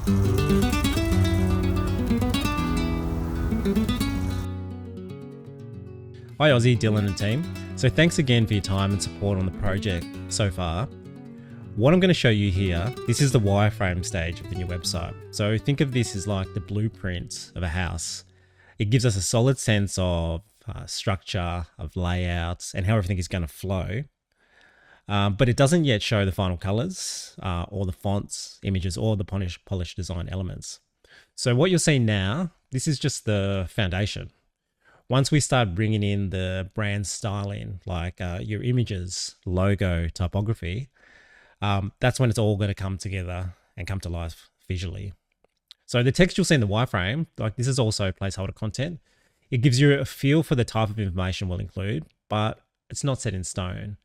Hi Aussie, Dylan and team. So thanks again for your time and support on the project so far. What I'm going to show you here, this is the wireframe stage of the new website. So think of this as like the blueprint of a house. It gives us a solid sense of structure, of layouts, and how everything is going to flow. But it doesn't yet show the final colors or the fonts, images, or the polished design elements. So what you'll see now, this is just the foundation. Once we start bringing in the brand styling, like your images, logo, typography, that's when it's all going to come together and come to life visually. So the text you'll see in the wireframe, like this is also placeholder content. It gives you a feel for the type of information we'll include, but it's not set in stone.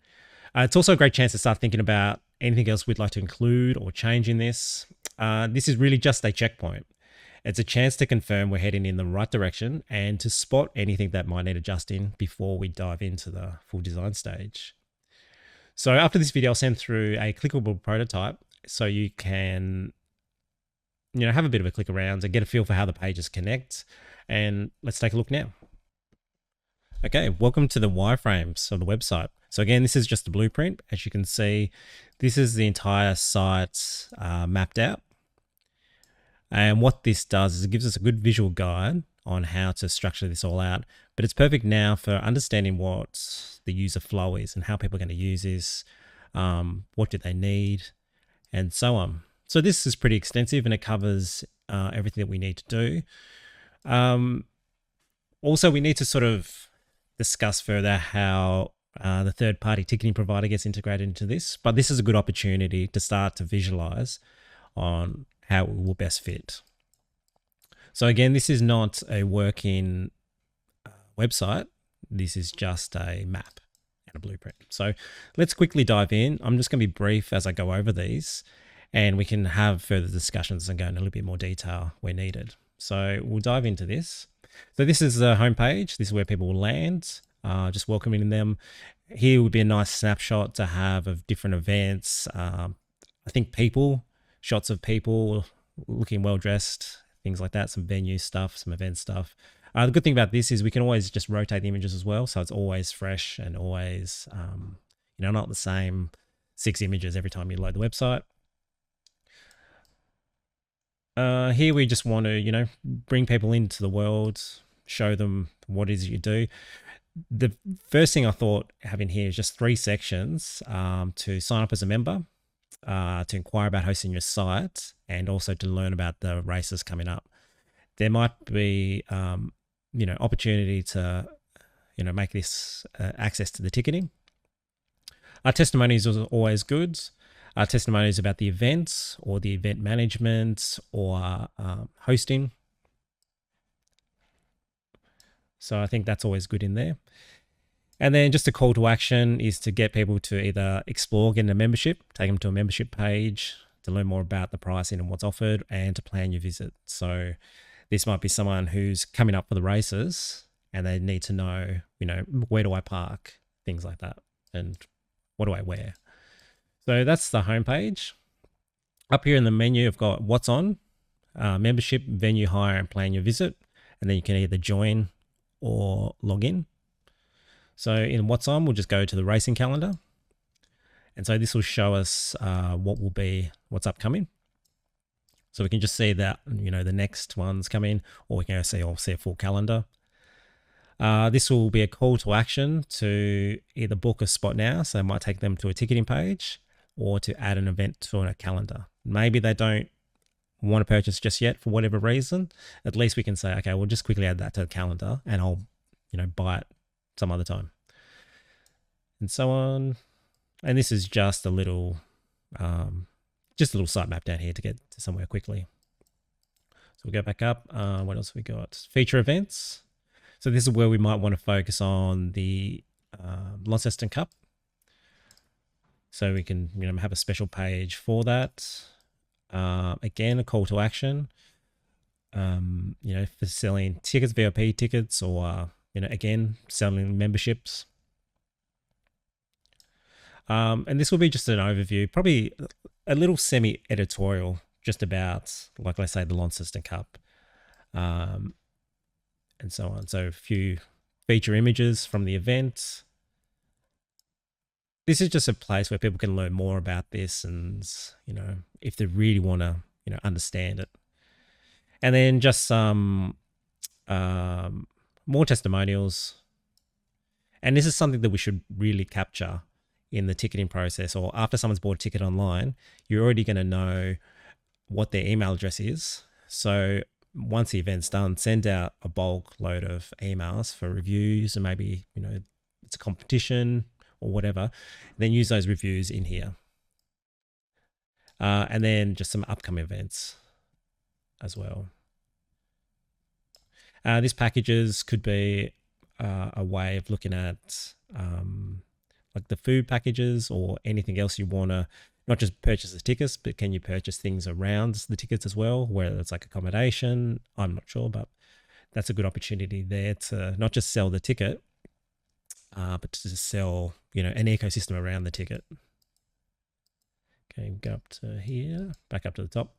It's also a great chance to start thinking about anything else we'd like to include or change in this. This is really just a checkpoint. It's a chance to confirm we're heading in the right direction and to spot anything that might need adjusting before we dive into the full design stage. So after this video, I'll send through a clickable prototype so you can, have a bit of a click around and get a feel for how the pages connect. And let's take a look now. Okay, welcome to the wireframes of the website. So again, this is just the blueprint. As you can see, this is the entire site mapped out. And what this does is it gives us a good visual guide on how to structure this all out, but it's perfect now for understanding what the user flow is and how people are going to use this, what do they need, and so on. So this is pretty extensive and it covers everything that we need to do. Also, we need to sort of discuss further how the third-party ticketing provider gets integrated into this, but this is a good opportunity to start to visualize on how it will best fit. So again, this is not a working website. This is just a map and a blueprint. So let's quickly dive in. I'm just going to be brief as I go over these, and we can have further discussions and go in a little bit more detail where needed. So we'll dive into this. So this is the homepage. This is where people will land, just welcoming them. Here would be a nice snapshot to have of different events. I think shots of people looking well dressed, things like that, some venue stuff, some event stuff. The good thing about this is we can always just rotate the images as well. So it's always fresh and always, not the same 6 images every time you load the website. Here we just want to, bring people into the world, show them what it is you do. The first thing I thought having here is just 3 sections to sign up as a member, to inquire about hosting your site, and also to learn about the races coming up. There might be, opportunity to, make this access to the ticketing. Our testimonies are always good. Our testimonies about the events or the event management or hosting. So I think that's always good in there. And then just a call to action is to get people to either explore getting a membership, take them to a membership page to learn more about the pricing and what's offered, and to plan your visit. So this might be someone who's coming up for the races and they need to know, where do I park, things like that, and what do I wear. So that's the homepage. Up here in the menu, I've got what's on, membership, venue hire, and plan your visit. And then you can either join or log in. So in what's on, we'll just go to the racing calendar. And so this will show us what's upcoming. So we can just see that, the next one's coming, or we can see a full calendar. This will be a call to action to either book a spot now. So it might take them to a ticketing page, or to add an event to a calendar. Maybe they don't want to purchase just yet for whatever reason. At least we can say, okay, we'll just quickly add that to the calendar and I'll, buy it some other time, and so on. And this is just a little site map down here to get to somewhere quickly. So we'll go back up. What else have we got? Feature events. So this is where we might want to focus on the Launceston Cup. So we can have a special page for that. Again, a call to action. For selling tickets, VIP tickets, or again, selling memberships. And this will be just an overview, probably a little semi-editorial just about, like let's say, the Launceston Cup, and so on. So a few feature images from the event. This is just a place where people can learn more about this, and if they really want to understand it. And then just some more testimonials. And this is something that we should really capture in the ticketing process, or after someone's bought a ticket online, you're already going to know what their email address is. So once the event's done, send out a bulk load of emails for reviews, and maybe, it's a competition or whatever. Then use those reviews in here. And then just some upcoming events as well. These packages could be a way of looking at like the food packages or anything else you want to not just purchase the tickets, but can you purchase things around the tickets as well, whether it's like accommodation? I'm not sure, but that's a good opportunity there to not just sell the ticket, but to sell, an ecosystem around the ticket. Okay, go up to here, back up to the top.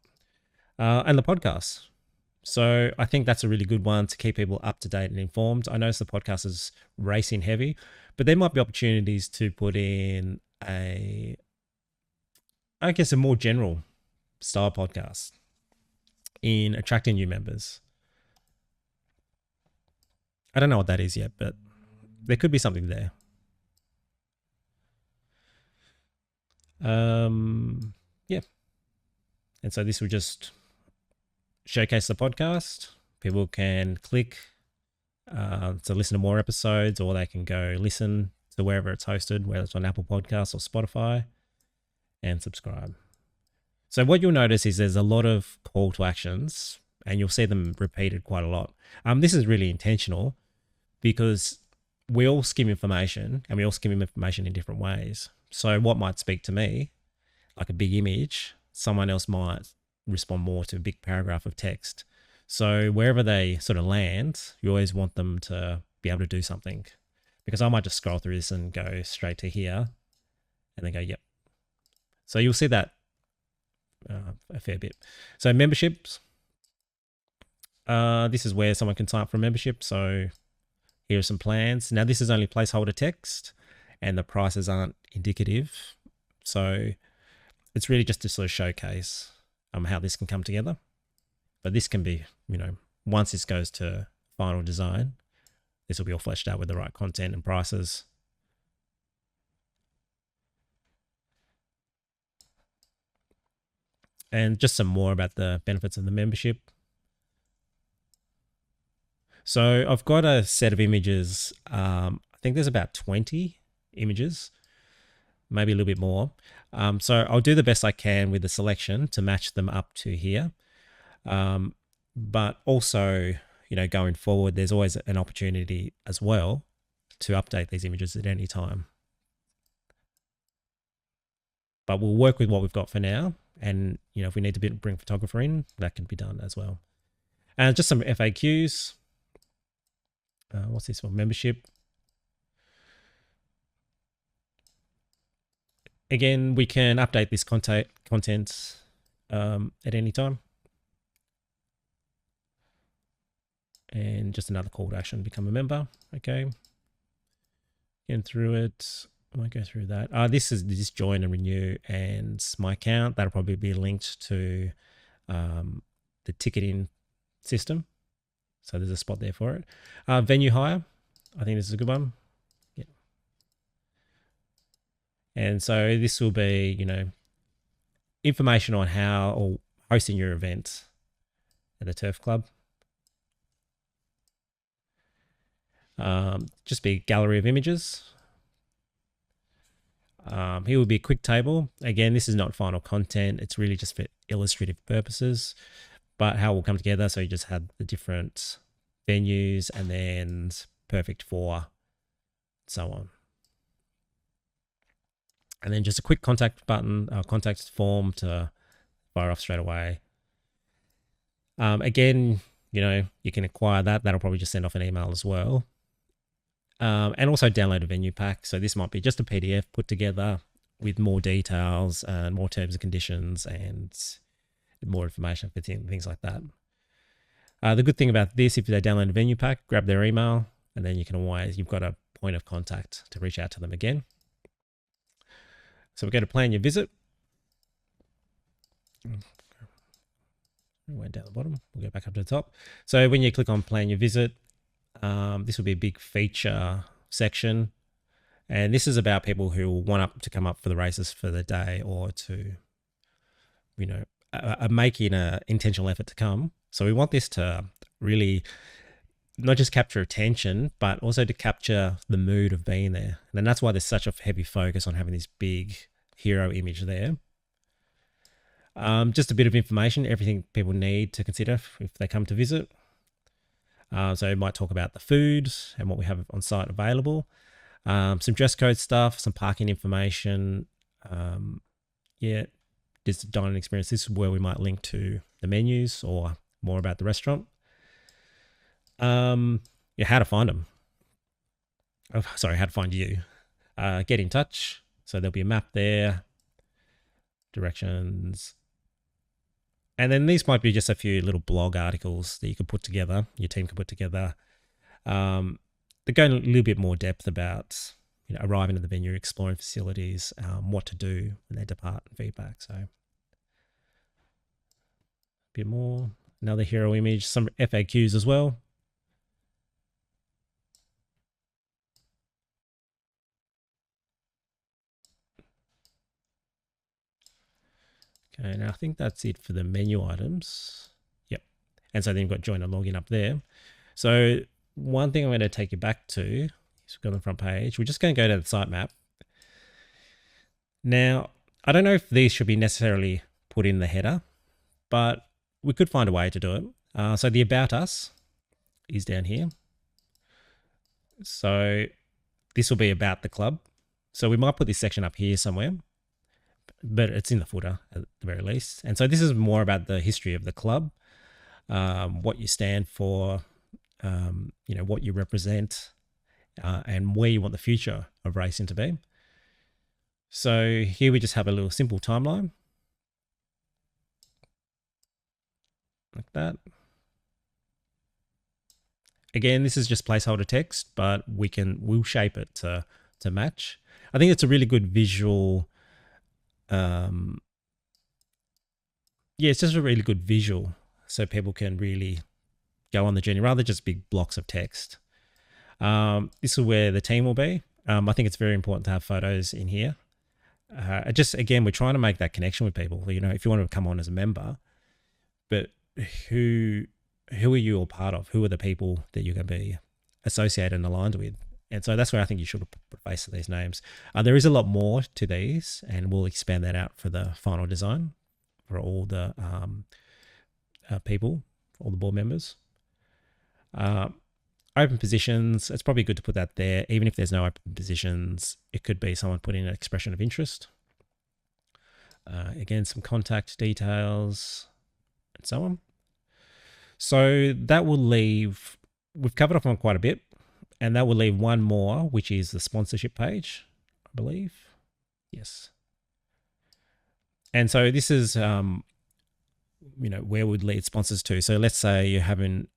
And the podcast. So I think that's a really good one to keep people up to date and informed. I notice the podcast is racing heavy, but there might be opportunities to put in a more general style podcast in attracting new members. I don't know what that is yet, but there could be something there. Yeah. And so this will just showcase the podcast. People can click to listen to more episodes, or they can go listen to wherever it's hosted, whether it's on Apple Podcasts or Spotify, and subscribe. So what you'll notice is there's a lot of call to actions, and you'll see them repeated quite a lot. This is really intentional because we all skim information, and we all skim information in different ways. So what might speak to me, like a big image, someone else might respond more to a big paragraph of text. So wherever they sort of land, you always want them to be able to do something, because I might just scroll through this and go straight to here and then go, yep. So you'll see that a fair bit. So memberships, this is where someone can sign up for a membership. So here are some plans. Now this is only placeholder text and the prices aren't indicative. So it's really just to sort of showcase how this can come together. But this can be, once this goes to final design, this will be all fleshed out with the right content and prices. And just some more about the benefits of the membership. So I've got a set of images. I think there's about 20 images, maybe a little bit more. So I'll do the best I can with the selection to match them up to here. But also, going forward, there's always an opportunity as well to update these images at any time. But we'll work with what we've got for now. And, if we need to bring photographer in, that can be done as well. And just some FAQs. What's this one? Membership. Again, we can update this content at any time. And just another call to action, become a member. Okay. Getting through it. I won't go through that. This is this join and renew and my account. That'll probably be linked to the ticketing system. So there's a spot there for it. Venue hire. I think this is a good one. Yeah. And so this will be, information on how or hosting your event at the Turf Club. Just be gallery of images. Here will be a quick table. Again, this is not final content. It's really just for illustrative purposes, but how it will come together. So you just have the different venues and then perfect for so on. And then just a quick contact button, contact form to fire off straight away. Again, you can acquire that. That'll probably just send off an email as well. And also download a venue pack. So this might be just a PDF put together with more details and more terms and conditions and more information for things like that. The good thing about this, if they download a venue pack, grab their email, and then you've got a point of contact to reach out to them again. So we're going to plan your visit. Went down the bottom. We'll go back up to the top. So when you click on plan your visit, this will be a big feature section. And this is about people who want to come up for the races for the day, or to, are making an intentional effort to come. So we want this to really not just capture attention, but also to capture the mood of being there. And that's why there's such a heavy focus on having this big hero image there. Just a bit of information, everything people need to consider if they come to visit. So it might talk about the food and what we have on site available. Some dress code stuff, some parking information. This dining experience. This is where we might link to the menus or more about the restaurant. How to find them. How to find you. Get in touch. So there'll be a map there, directions. And then these might be just a few little blog articles that you could put together, your team could put together. They go in a little bit more depth about arriving at the venue, exploring facilities, what to do when they depart, and feedback. So a bit more. Another hero image, some FAQs as well. Okay, now I think that's it for the menu items. Yep. And so then you've got join and login up there. So one thing I'm going to take you back to is go on the front page. We're just going to go to the sitemap. Now, I don't know if these should be necessarily put in the header, but we could find a way to do it. So the About Us is down here. So this will be about the club. So we might put this section up here somewhere, but it's in the footer at the very least. And so this is more about the history of the club, what you stand for, what you represent, and where you want the future of racing to be. So here we just have a little simple timeline. Like that. Again, this is just placeholder text, but we'll shape it to match. I think it's a really good visual. It's just a really good visual, so people can really go on the journey rather than just big blocks of text. This is where the team will be. I think it's very important to have photos in here. Again, we're trying to make that connection with people. If you want to come on as a member, but who are you all part of? Who are the people that you're going to be associated and aligned with? And so that's where I think you should put face to these names. There is a lot more to these, and we'll expand that out for the final design for all the people, all the board members. Open positions, it's probably good to put that there. Even if there's no open positions, it could be someone putting an expression of interest. Again, some contact details and so on. So that will leave, we've covered off on quite a bit, and that will leave one more, which is the sponsorship page, I believe. Yes. And so this is, where we'd lead sponsors to. So let's say you're having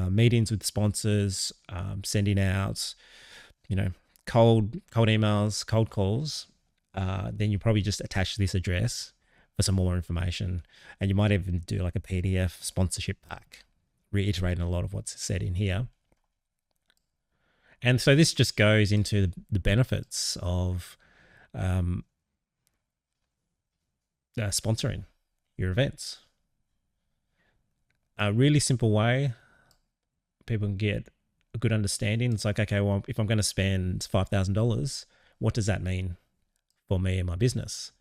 meetings with sponsors, sending out, cold emails, cold calls. Then you probably just attach this address for some more information. And you might even do like a PDF sponsorship pack, reiterating a lot of what's said in here. And so this just goes into the benefits of sponsoring your events. A really simple way people can get a good understanding. It's like, okay, well, if I'm going to spend $5,000, what does that mean for me and my business?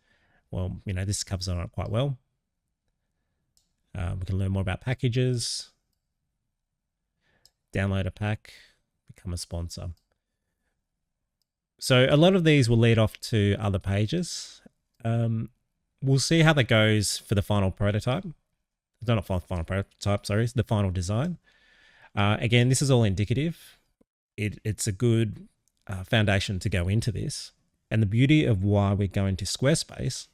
Well, this covers on it quite well. We can learn more about packages, download a pack, become a sponsor. So a lot of these will lead off to other pages. We'll see how that goes for the final prototype. Not final prototype, sorry, the final design. Again, this is all indicative. It's a good foundation to go into this. And the beauty of why we're going to Squarespace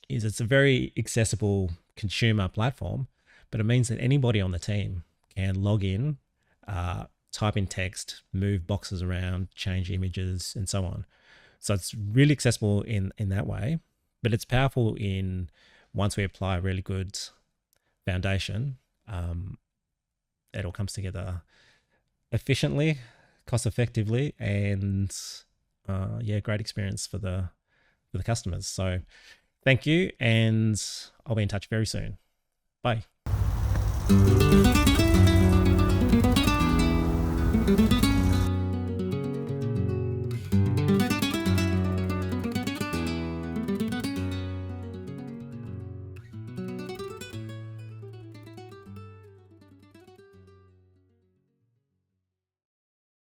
is it's a very accessible consumer platform, but it means that anybody on the team can log in, type in text, move boxes around, change images, and so on. So it's really accessible in that way, but it's powerful in once we apply a really good foundation, it all comes together efficiently, cost effectively, and great experience for the customers. So thank you, and I'll be in touch very soon. Bye.